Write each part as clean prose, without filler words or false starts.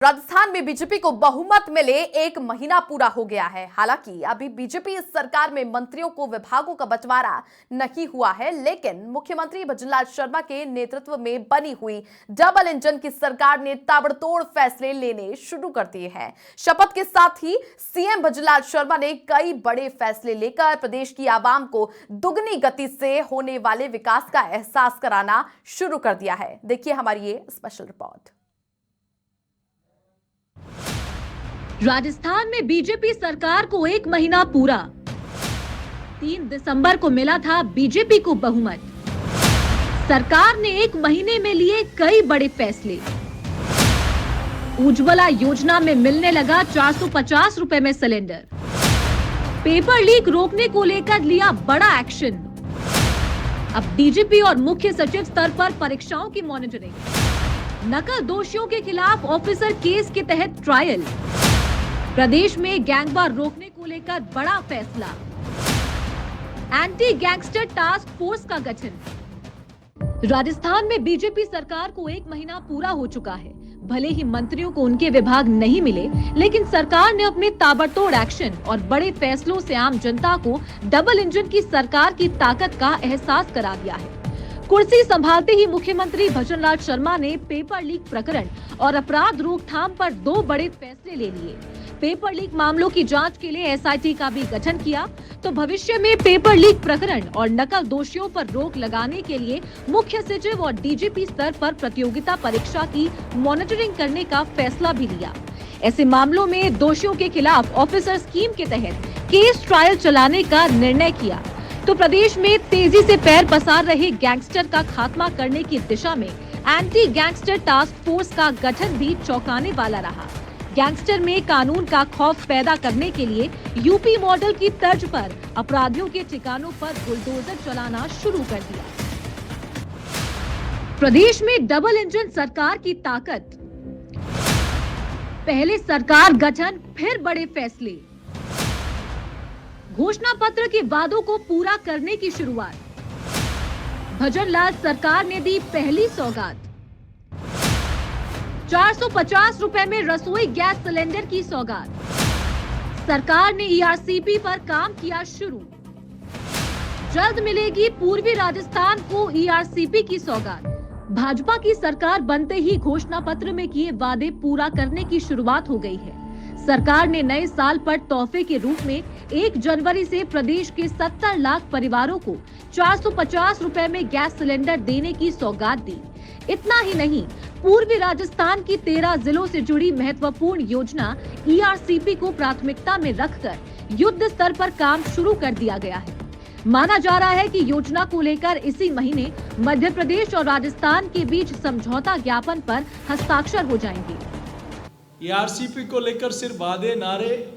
राजस्थान में बीजेपी को बहुमत मिले 1 महीना पूरा हो गया है। हालांकि अभी बीजेपी इस सरकार में मंत्रियों को विभागों का बंटवारा नहीं हुआ है, लेकिन मुख्यमंत्री भजनलाल शर्मा के नेतृत्व में बनी हुई डबल इंजन की सरकार ने ताबड़तोड़ फैसले लेने शुरू कर दिए हैं। शपथ के साथ ही सीएम भजनलाल शर्मा ने कई बड़े फैसले लेकर प्रदेश की आवाम को दुगनी गति से होने वाले विकास का एहसास कराना शुरू कर दिया है। देखिए हमारी ये स्पेशल रिपोर्ट। राजस्थान में बीजेपी सरकार को 1 महीना पूरा। 3 दिसंबर को मिला था बीजेपी को बहुमत। सरकार ने 1 महीने में लिए कई बड़े फैसले। उज्ज्वला योजना में मिलने लगा 450 रुपए में सिलेंडर। पेपर लीक रोकने को लेकर लिया बड़ा एक्शन। अब डीजीपी और मुख्य सचिव स्तर पर परीक्षाओं की मॉनिटरिंग। नकल दोषियों के खिलाफ ऑफिसर केस के तहत ट्रायल। प्रदेश में गैंगवार रोकने को लेकर बड़ा फैसला। एंटी गैंगस्टर टास्क फोर्स का गठन। राजस्थान में बीजेपी सरकार को 1 महीना पूरा हो चुका है। भले ही मंत्रियों को उनके विभाग नहीं मिले, लेकिन सरकार ने अपने ताबड़तोड़ एक्शन और बड़े फैसलों से आम जनता को डबल इंजन की सरकार की ताकत का एहसास करा दिया है। कुर्सी संभालते ही मुख्यमंत्री भजनलाल शर्मा ने पेपर लीक प्रकरण और अपराध रोकथाम पर 2 बड़े फैसले ले लिए। पेपर लीक मामलों की जांच के लिए एसआईटी का भी गठन किया, तो भविष्य में पेपर लीक प्रकरण और नकल दोषियों पर रोक लगाने के लिए मुख्य सचिव और डीजीपी स्तर पर प्रतियोगिता परीक्षा की मॉनिटरिंग करने का फैसला भी लिया। ऐसे मामलों में दोषियों के खिलाफ ऑफिसर स्कीम के तहत केस ट्रायल चलाने का निर्णय किया। तो प्रदेश में तेजी से पैर पसार रहे गैंगस्टर का खात्मा करने की दिशा में एंटी गैंगस्टर टास्क फोर्स का गठन भी चौंकाने वाला रहा। गैंगस्टर में कानून का खौफ पैदा करने के लिए यूपी मॉडल की तर्ज पर अपराधियों के ठिकानों पर बुलडोजर चलाना शुरू कर दिया। प्रदेश में डबल इंजन सरकार की ताकत। पहले सरकार गठन, फिर बड़े फैसले। घोषणा पत्र के वादों को पूरा करने की शुरुआत। भजनलाल सरकार ने दी पहली सौगात। 450 रुपए में रसोई गैस सिलेंडर की सौगात। सरकार ने ईआरसीपी पर काम किया शुरू। जल्द मिलेगी पूर्वी राजस्थान को ईआरसीपी की सौगात। भाजपा की सरकार बनते ही घोषणा पत्र में किए वादे पूरा करने की शुरुआत हो गई है। सरकार ने नए साल पर तोहफे के रूप में 1 जनवरी से प्रदेश के 70 लाख परिवारों को 450 रुपए में गैस सिलेंडर देने की सौगात दी। इतना ही नहीं, पूर्वी राजस्थान की 13 जिलों से जुड़ी महत्वपूर्ण योजना ईआरसीपी को प्राथमिकता में रखकर युद्ध स्तर पर काम शुरू कर दिया गया है। माना जा रहा है कि योजना को लेकर इसी महीने मध्य प्रदेश और राजस्थान के बीच समझौता ज्ञापन पर हस्ताक्षर हो जाएंगे। ईआरसीपी को लेकर सिर्फ वादे, नारे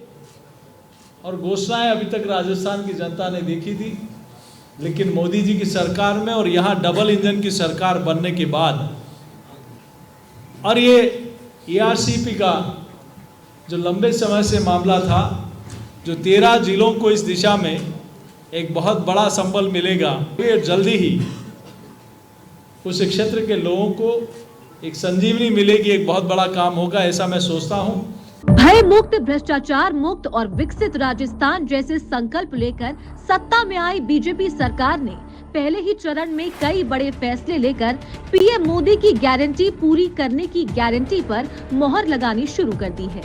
और घोषणाएं अभी तक राजस्थान की जनता ने देखी थी, लेकिन मोदी जी की सरकार में और यहाँ डबल इंजन की सरकार बनने के बाद और ये ईआरसीपी का जो लंबे समय से मामला था, जो 13 जिलों को इस दिशा में एक बहुत बड़ा संबल मिलेगा, ये जल्दी ही उस क्षेत्र के लोगों को एक संजीवनी मिलेगी, एक बहुत बड़ा काम होगा, ऐसा मैं सोचता हूँ। भय मुक्त, भ्रष्टाचार मुक्त और विकसित राजस्थान जैसे संकल्प लेकर सत्ता में आई बीजेपी सरकार ने पहले ही चरण में कई बड़े फैसले लेकर पीएम मोदी की गारंटी पूरी करने की गारंटी पर मोहर लगानी शुरू कर दी है।